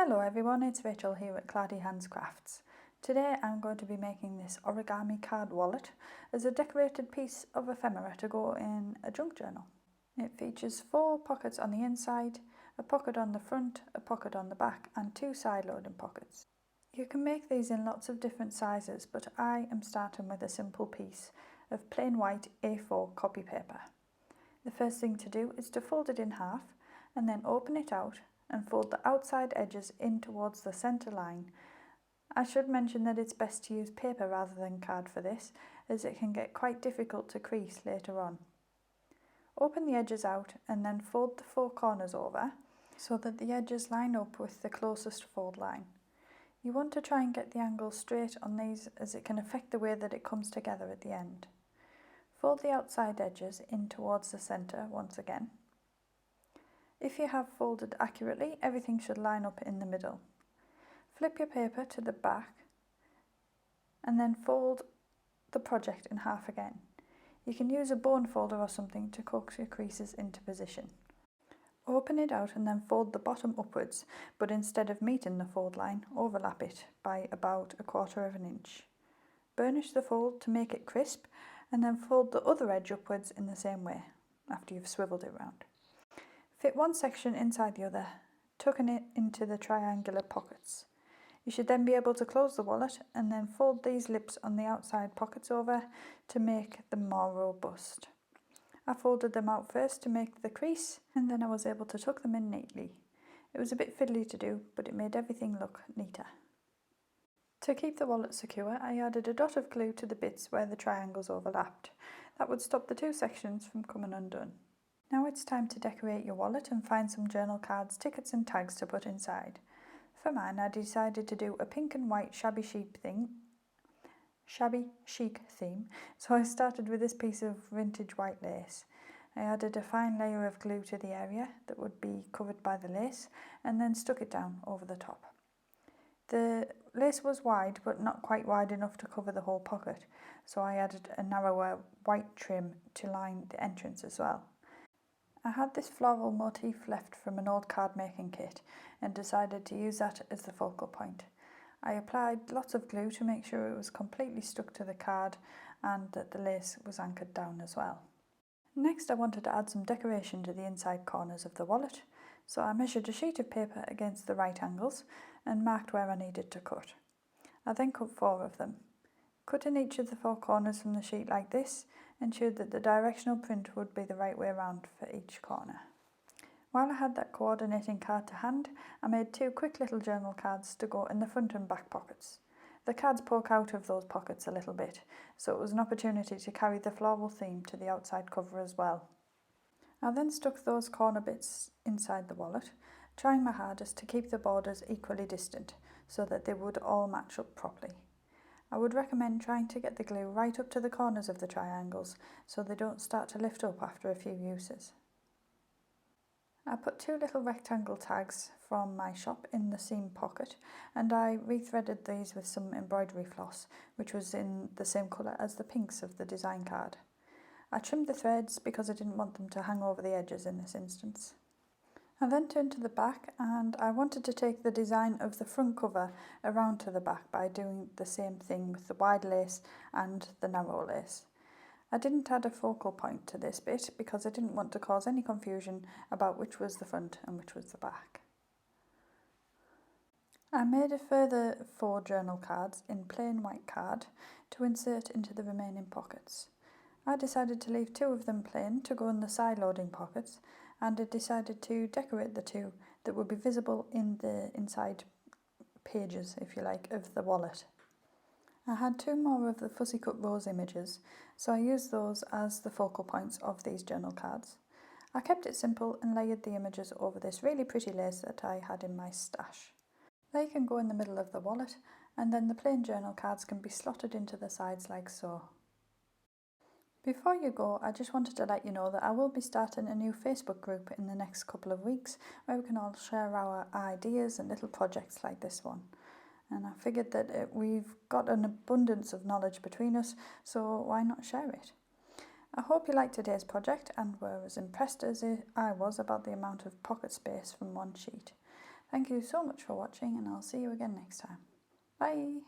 Hello everyone, it's Rachel here at Cloudy Hands Crafts. Today I'm going to be making this origami card wallet as a decorated piece of ephemera to go in a junk journal. It features 4 pockets on the inside, a pocket on the front, a pocket on the back and 2 side loading pockets. You can make these in lots of different sizes, but I am starting with a simple piece of plain white A4 copy paper. The first thing to do is to fold it in half and then open it out and fold the outside edges in towards the centre line. I should mention that it's best to use paper rather than card for this, as it can get quite difficult to crease later on. Open the edges out and then fold the 4 corners over so that the edges line up with the closest fold line. You want to try and get the angle straight on these, as it can affect the way that it comes together at the end. Fold the outside edges in towards the centre once again. If you have folded accurately, everything should line up in the middle. Flip your paper to the back and then fold the project in half again. You can use a bone folder or something to coax your creases into position. Open it out and then fold the bottom upwards, but instead of meeting the fold line, overlap it by about 1/4 of an inch. Burnish the fold to make it crisp and then fold the other edge upwards in the same way after you've swiveled it round. Fit one section inside the other, tucking it into the triangular pockets. You should then be able to close the wallet and then fold these lips on the outside pockets over to make them more robust. I folded them out first to make the crease, and then I was able to tuck them in neatly. It was a bit fiddly to do, but it made everything look neater. To keep the wallet secure, I added a dot of glue to the bits where the triangles overlapped. That would stop the 2 sections from coming undone. Now it's time to decorate your wallet and find some journal cards, tickets and tags to put inside. For mine, I decided to do a pink and white shabby chic theme, so I started with this piece of vintage white lace. I added a fine layer of glue to the area that would be covered by the lace and then stuck it down over the top. The lace was wide but not quite wide enough to cover the whole pocket, so I added a narrower white trim to line the entrance as well. I had this floral motif left from an old card making kit and decided to use that as the focal point. I applied lots of glue to make sure it was completely stuck to the card and that the lace was anchored down as well. Next, I wanted to add some decoration to the inside corners of the wallet, so I measured a sheet of paper against the right angles and marked where I needed to cut. I then cut 4 of them. Cutting each of the 4 corners from the sheet like this ensured that the directional print would be the right way around for each corner. While I had that coordinating card to hand, I made 2 quick little journal cards to go in the front and back pockets. The cards poke out of those pockets a little bit, so it was an opportunity to carry the floral theme to the outside cover as well. I then stuck those corner bits inside the wallet, trying my hardest to keep the borders equally distant so that they would all match up properly. I would recommend trying to get the glue right up to the corners of the triangles so they don't start to lift up after a few uses. I put 2 little rectangle tags from my shop in the seam pocket, and I rethreaded these with some embroidery floss, which was in the same colour as the pinks of the design card. I trimmed the threads because I didn't want them to hang over the edges in this instance. I then turned to the back, and I wanted to take the design of the front cover around to the back by doing the same thing with the wide lace and the narrow lace. I didn't add a focal point to this bit because I didn't want to cause any confusion about which was the front and which was the back. I made a further 4 journal cards in plain white card to insert into the remaining pockets. I decided to leave 2 of them plain to go in the side loading pockets, and I decided to decorate the 2 that would be visible in the inside pages, if you like, of the wallet. I had 2 more of the fussy cut rose images, so I used those as the focal points of these journal cards. I kept it simple and layered the images over this really pretty lace that I had in my stash. They can go in the middle of the wallet, and then the plain journal cards can be slotted into the sides like so. Before you go, I just wanted to let you know that I will be starting a new Facebook group in the next couple of weeks where we can all share our ideas and little projects like this one. And I figured that we've got an abundance of knowledge between us, so why not share it? I hope you liked today's project and were as impressed as I was about the amount of pocket space from one sheet. Thank you so much for watching, and I'll see you again next time. Bye!